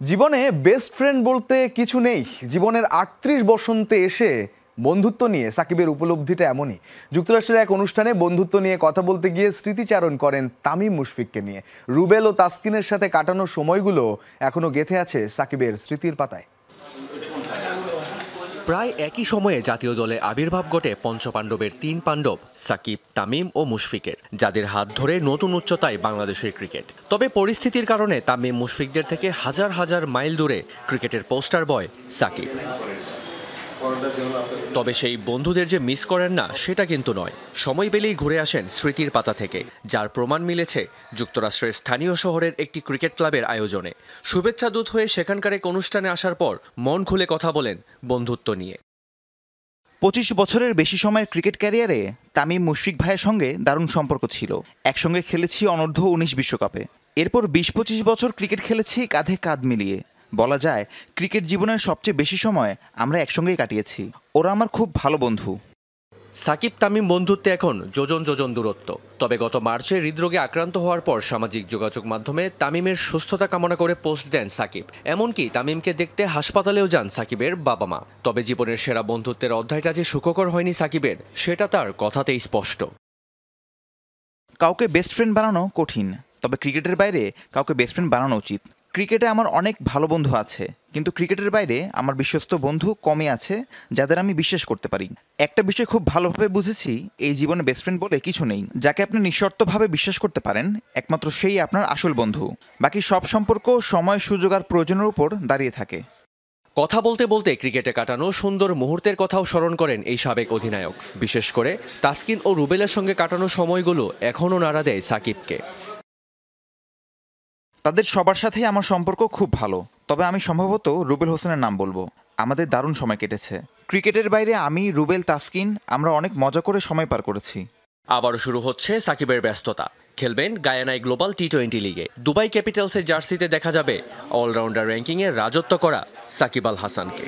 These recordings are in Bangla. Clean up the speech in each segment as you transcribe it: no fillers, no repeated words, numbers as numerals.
জীবনে বেস্ট ফ্রেন্ড বলতে কিছু নেই। জীবনের ৩৮ বসন্তে এসে বন্ধুত্ব নিয়ে সাকিবের উপলব্ধিটা এমনই। যুক্তরাষ্ট্রের এক অনুষ্ঠানে বন্ধুত্ব নিয়ে কথা বলতে গিয়ে স্মৃতিচারণ করেন তামিম মুশফিককে নিয়ে। রুবেল ও তাসকিনের সাথে কাটানো সময়গুলো এখনো গেঁথে আছে সাকিবের স্মৃতির পাতায়। প্রায় একই সময়ে জাতীয় দলে আবির্ভাব ঘটে পঞ্চপাণ্ডবের ৩ পাণ্ডব সাকিব, তামিম ও মুশফিকের, যাদের হাত ধরে নতুন উচ্চতায় বাংলাদেশের ক্রিকেট। তবে পরিস্থিতির কারণে তামিম মুশফিকদের থেকে হাজার হাজার মাইল দূরে ক্রিকেটের পোস্টার বয় সাকিব। তবে সেই বন্ধুদের যে মিস করেন না সেটা কিন্তু নয়। সময় পেলেই ঘুরে আসেন স্মৃতির পাতা থেকে, যার প্রমাণ মিলেছে যুক্তরাষ্ট্রের স্থানীয় শহরের একটি ক্রিকেট ক্লাবের আয়োজনে। শুভেচ্ছা দূত হয়ে সেখানকার এক অনুষ্ঠানে আসার পর মন খুলে কথা বলেন বন্ধুত্ব নিয়ে। ২৫ বছরের বেশি সময়ের ক্রিকেট ক্যারিয়ারে তামিম মুশফিক ভাইয়ের সঙ্গে দারুণ সম্পর্ক ছিল। একসঙ্গে খেলেছি অনূর্ধ্ব ১৯ বিশ্বকাপে। এরপর ২০-২৫ বছর ক্রিকেট খেলেছি কাঁধে কাঁধ মিলিয়ে। বলা যায় ক্রিকেট জীবনের সবচেয়ে বেশি সময় আমরা একসঙ্গেই কাটিয়েছি। ওরা আমার খুব ভালো বন্ধু। সাকিব তামিম বন্ধুত্বে এখন যোজন যোজন দূরত্ব। তবে গত মার্চে হৃদরোগে আক্রান্ত হওয়ার পর সামাজিক যোগাযোগ মাধ্যমে তামিমের সুস্থতা কামনা করে পোস্ট দেন সাকিব। এমনকি তামিমকে দেখতে হাসপাতালেও যান সাকিবের বাবা মা। তবে জীবনের সেরা বন্ধুত্বের অধ্যায়টা যে সুখকর হয়নি সাকিবের, সেটা তার কথাতেই স্পষ্ট। কাউকে বেস্ট ফ্রেন্ড বানানো কঠিন, তবে ক্রিকেটের বাইরে কাউকে বেস্ট ফ্রেন্ড বানানো উচিত। ক্রিকেটে আমার অনেক ভালো বন্ধু আছে, কিন্তু ক্রিকেটের বাইরে আমার বিশ্বস্ত বন্ধু কমই আছে যাদের আমি বিশ্বাস করতে পারি। একটা বিষয় খুব ভালোভাবে বুঝেছি, এই জীবনে বেস্ট ফ্রেন্ড বলে কিছু নেই। যাকে আপনি নিঃশর্তভাবে বিশ্বাস করতে পারেন একমাত্র সেই আপনার আসল বন্ধু। বাকি সব সম্পর্ক সময়, সুযোগ আর প্রয়োজনের উপর দাঁড়িয়ে থাকে। কথা বলতে বলতে ক্রিকেটে কাটানো সুন্দর মুহূর্তের কথাও স্মরণ করেন এই সাবেক অধিনায়ক। বিশেষ করে তাসকিন ও রুবেলের সঙ্গে কাটানো সময়গুলো এখনও নাড়া দেয় সাকিবকে। তাদের সবার সাথেই আমার সম্পর্ক খুব ভালো, তবে আমি সম্ভবত রুবেল হোসেনের নাম বলবো। আমাদের দারুণ সময় কেটেছে। ক্রিকেটের বাইরে আমি, রুবেল, তাসকিন আমরা অনেক মজা করে সময় পার করেছি। আবারও শুরু হচ্ছে সাকিবের ব্যস্ততা। খেলবেন গায়ানায় গ্লোবাল টি-20 লিগে। দুবাই ক্যাপিটালসের জার্সিতে দেখা যাবে অলরাউন্ডার র্যাঙ্কিংয়ে রাজত্ব করা সাকিব আল হাসানকে।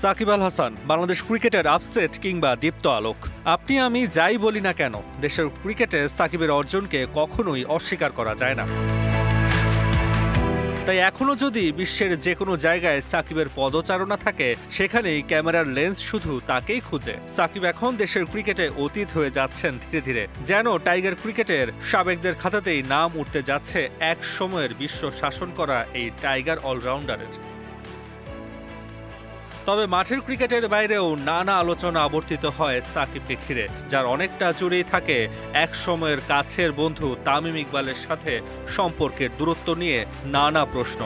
সাকিব আল হাসান বাংলাদেশ ক্রিকেটের আপসেট কিংবা দীপ্ত আলোক। আপনি আমি যাই বলি না কেন, দেশের ক্রিকেটে সাকিবের অর্জনকে কখনোই অস্বীকার করা যায় না। তাই এখনো যদি বিশ্বের যে কোনো জায়গায় সাকিবের পদচারণা থাকে, সেখানেই ক্যামেরার লেন্স শুধু তাকেই খুঁজে। সাকিব এখন দেশের ক্রিকেটে অতীত হয়ে যাচ্ছেন ধীরে ধীরে। যেন টাইগার ক্রিকেটের সাবেকদের খাতাতেই নাম উঠতে যাচ্ছে এক সময়ের বিশ্ব শাসন করা এই টাইগার অলরাউন্ডারের। তবে মাঠের ক্রিকেটের বাইরেও নানা আলোচনা আবর্তিত হয় সাকিবকে ঘিরে, যার অনেকটা জুড়েই থাকে এক সময়ের কাছের বন্ধু তামিম ইকবালের সাথে সম্পর্কের দূরত্ব নিয়ে নানা প্রশ্ন।